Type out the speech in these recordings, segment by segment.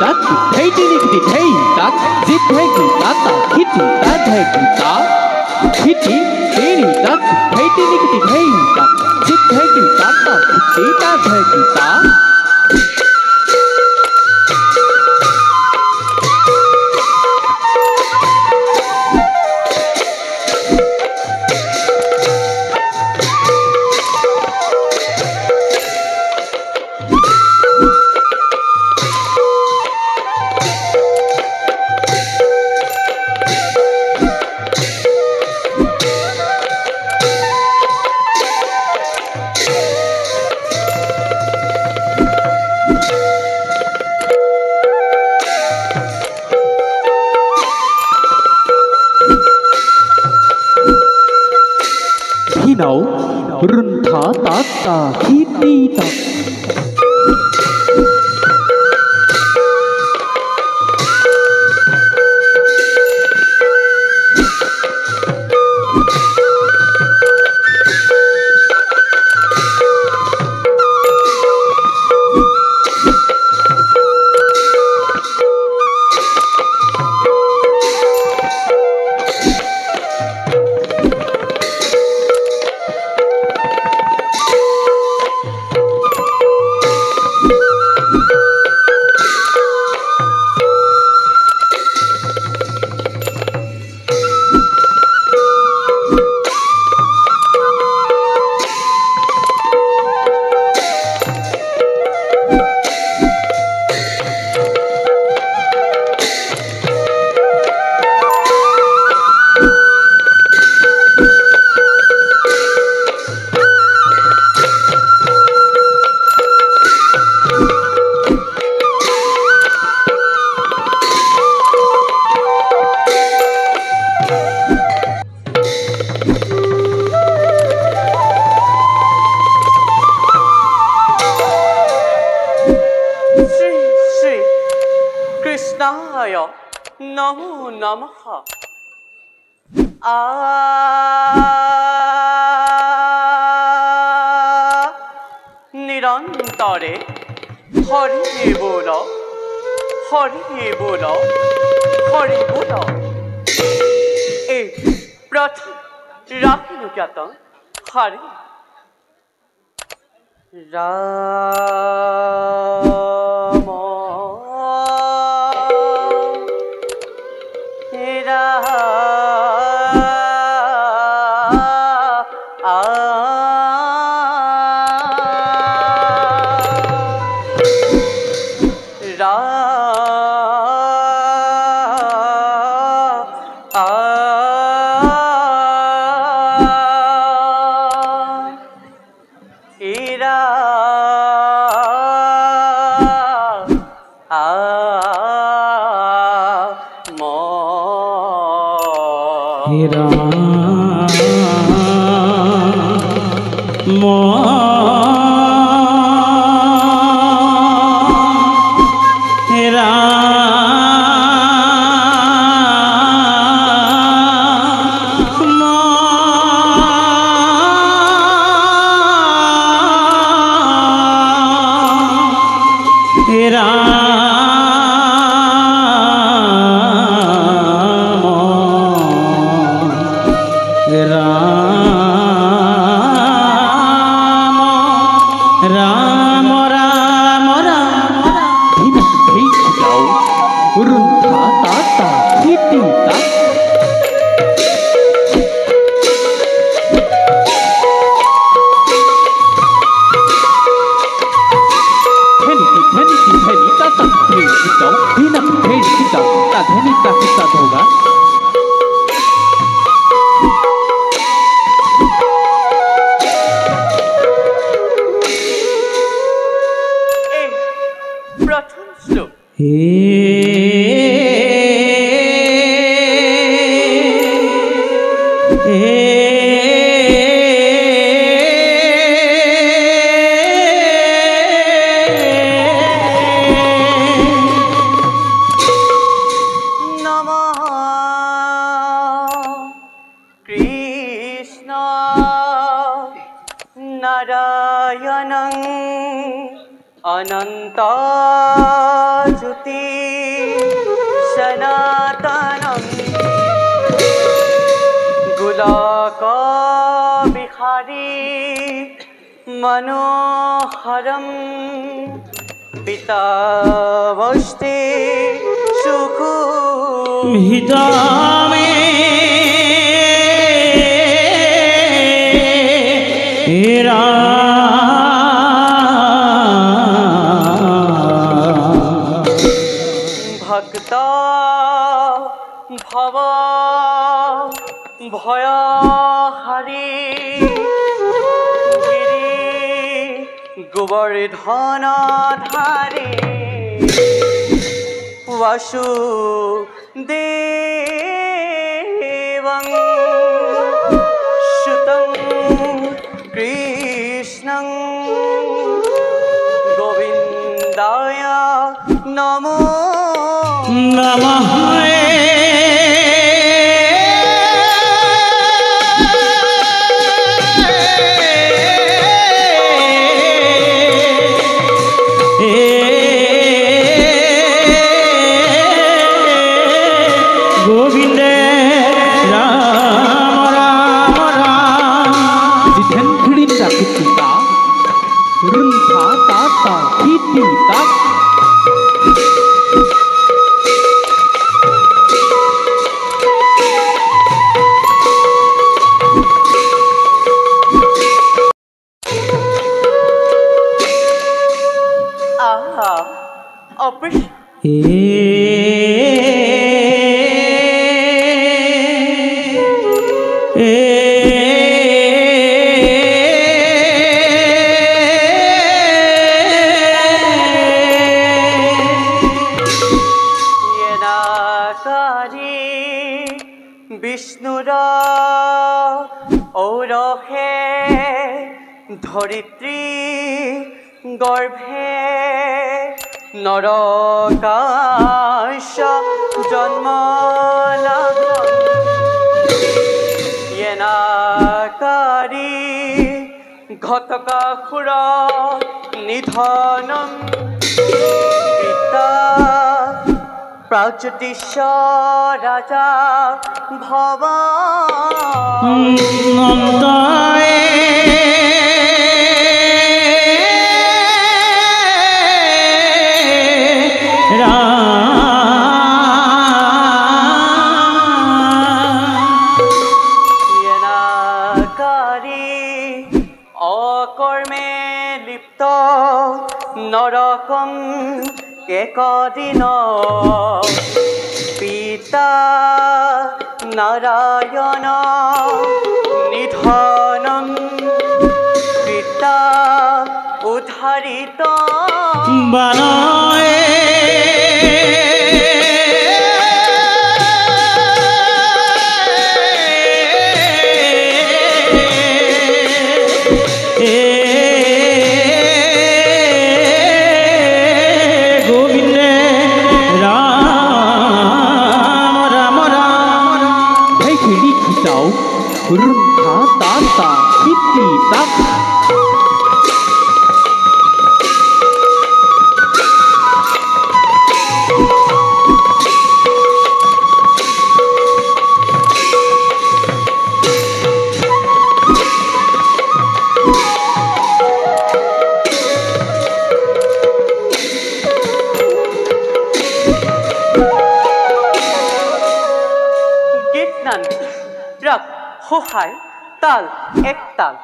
tak hey tini kiti hey tak zip hey kita ta kiti ta hey kita kiti tini tak hey tini kiti hey tak zip hey kita ta kiti ta hey kita nấu run thả tá tà khi đi tập Namo Namaha. Nirantare Hari Bolo Hari Bolo Hari Bolo E Pratham Rakinu Kyata Hari Rama अनंत ज्योति सनातनम गोलक विहारी मनोहरम पितावस्ते सुखो हिता में भक्त भव भय हरि गिरि गोवर्धन धारे वासुदेवं सुतं कृष्णं गोविन्दाय नमो नमः गोविंद राम राम राम जिधन खिड़ीचा कितीता रुंथा ताता किती ताक आहा अपुष विष्णुरा औरहे धरित्री गर्भे नरकाश जन्म येनाकारी घटकासुर निधनम पिता प्रागज्योतिष राजा भव अकर्मे लिप्त नरकम एकदिन पिता नारायण निधनम पिता उद्धारित बनाए रुंथा ताता किती ताक गीतनान रक होहाय ताल एक ताल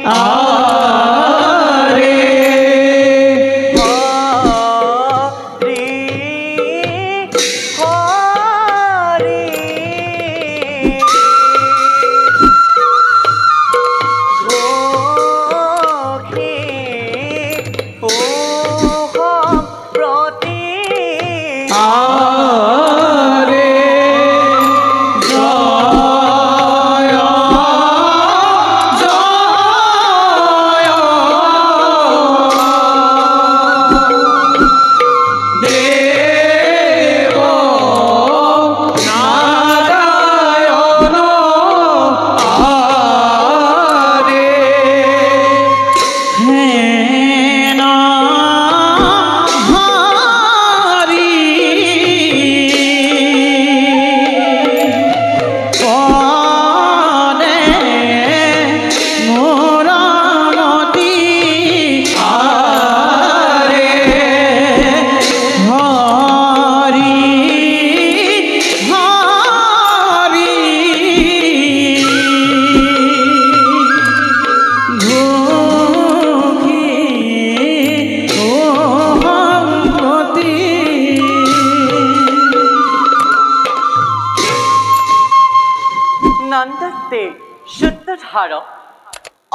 আরে হরি হরি ঘোষে ওহম প্রতি আরে জয় জয় দেব নারায়ণ আরে হেন হরি পদে মোরামতি আরে হরি হরি ভোগী ওহম প্রতি নন্দতে শুদ্ধধার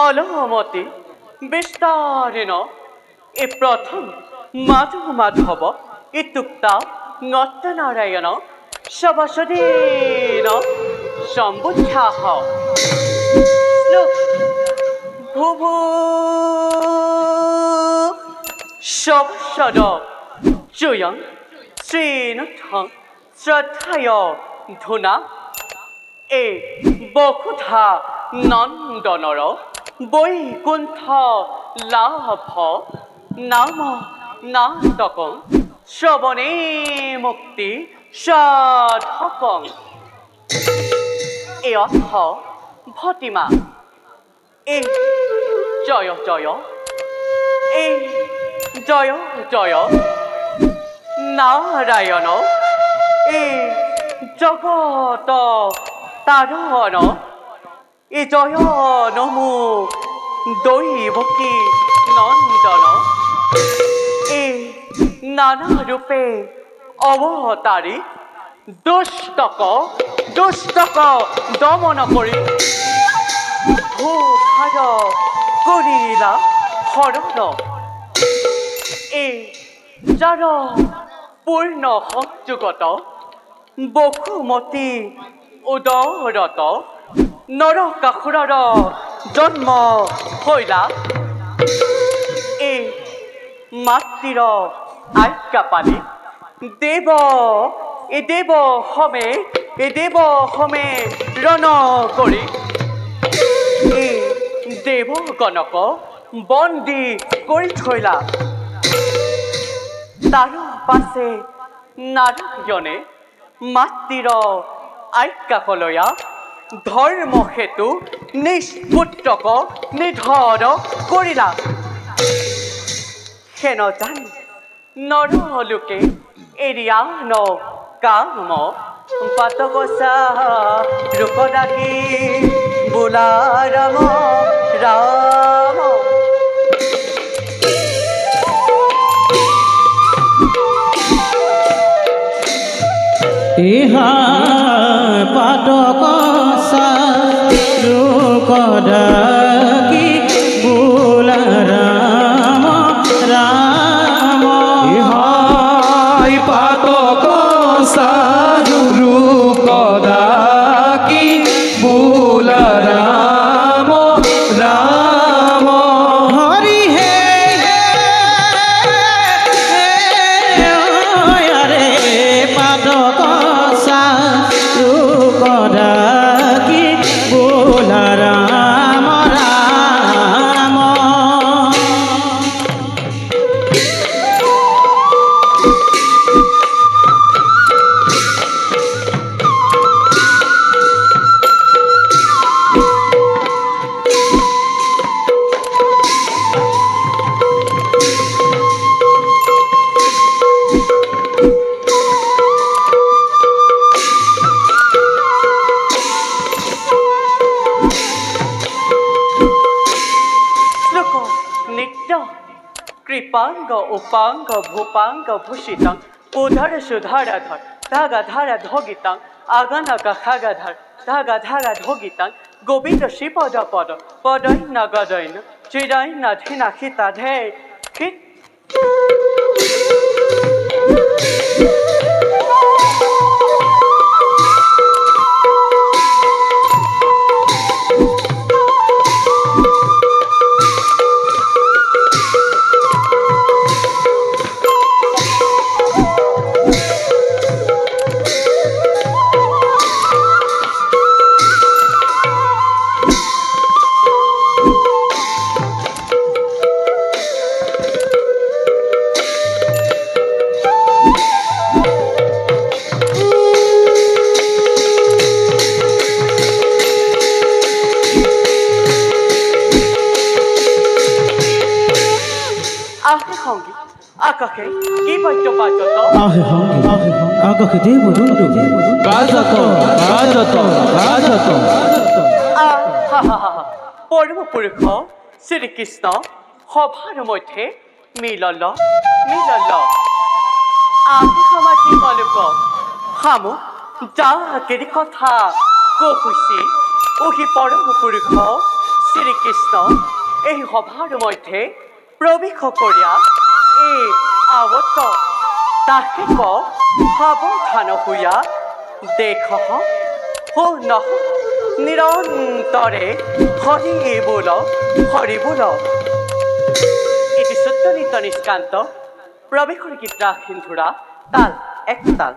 অলমতি বিস্তারেণ এ প্রথম মাধব মাধব ইত্যুক্তা নট্টনারায়ণ সভাসদেন সম্বুদ্ধ্যাহ শ্লোক ভুভু সবসদ চয়ং শ্রীনুঠং শ্রদ্ধায় ধুনা এ বকুধা নন্দনর বৈকুণ্ঠ লাভ নাম নাটকং শ্রবণে মুক্তি সাধকং এ অর্থ ভটিমা এ জয় জয় এ জয় জয় নারায়ণ এ জগত তারণ এ জয় নমো দৈবকী নন্দন এ নানা রূপে অবতারী দুষ্টক দমন কৰি ভূভাৰ কৰিলা হৰণ এ যাৰ পূৰ্ণ সংযোগত বসুমতী উদৰত নৰকাসুৰৰ জন্ম হৈলা এই মাতৃৰ আজ্ঞা পালি দেৱ হমে ৰণ কৰি এই দেৱগণক বন্দী কৰি থৈলা তাৰ পাছে নাৰায়ণে মাতৃৰ আজ্ঞাকলয়া ধৰ্ম হেতু নিজ পুত্ৰক নিধন কৰিলা হেন জানি নৰলোকে এৰিয়া ন কাম পাতকচা ৰূপদাসী বোলা ৰাম ৰাম ইহা পাতক সাৰুকদাকি বোলা ৰাম ৰাম ইহাই পাতক সাৰুকদাকি বোলা ৰাম ৰাম হৰি হে রে পাতক কৃপাঙ্গ উপাঙ্গ ভূপাঙ্গ ভূষিতং উধর সুধরাধর ধাগা ধারা ধগিতং আগানাগা খাগাধার ধাগা ধারা ধগিতং গোবিন্দ শ্রীপদ পদ পদৈ ন গদৈন চিরৈ ন ধিনাখিতা ধে খিত আকাশে কি বাদ্য বাজত আহে হঙ্গি আকাশে দেব দণ্ড বাজত বাজত বাজত পরম পুরুষ শ্রীকৃষ্ণ সভার মধ্যে মিলল মিলল আহে সমাধি কলক হামু যাকের কথা কহুছি ওহি পরম পুরুষ শ্রীকৃষ্ণ এই সভার মধ্যে প্রবেশ করিয়া এই আবত তাকে সাবধান হইয়া দেখ হো নহ নিরন্তরে হরি বল হরি বল এটি সত্য নিত্য নিষ্কান্ত প্রবেশর গীত রাখিন ধুরা তাল এক তাল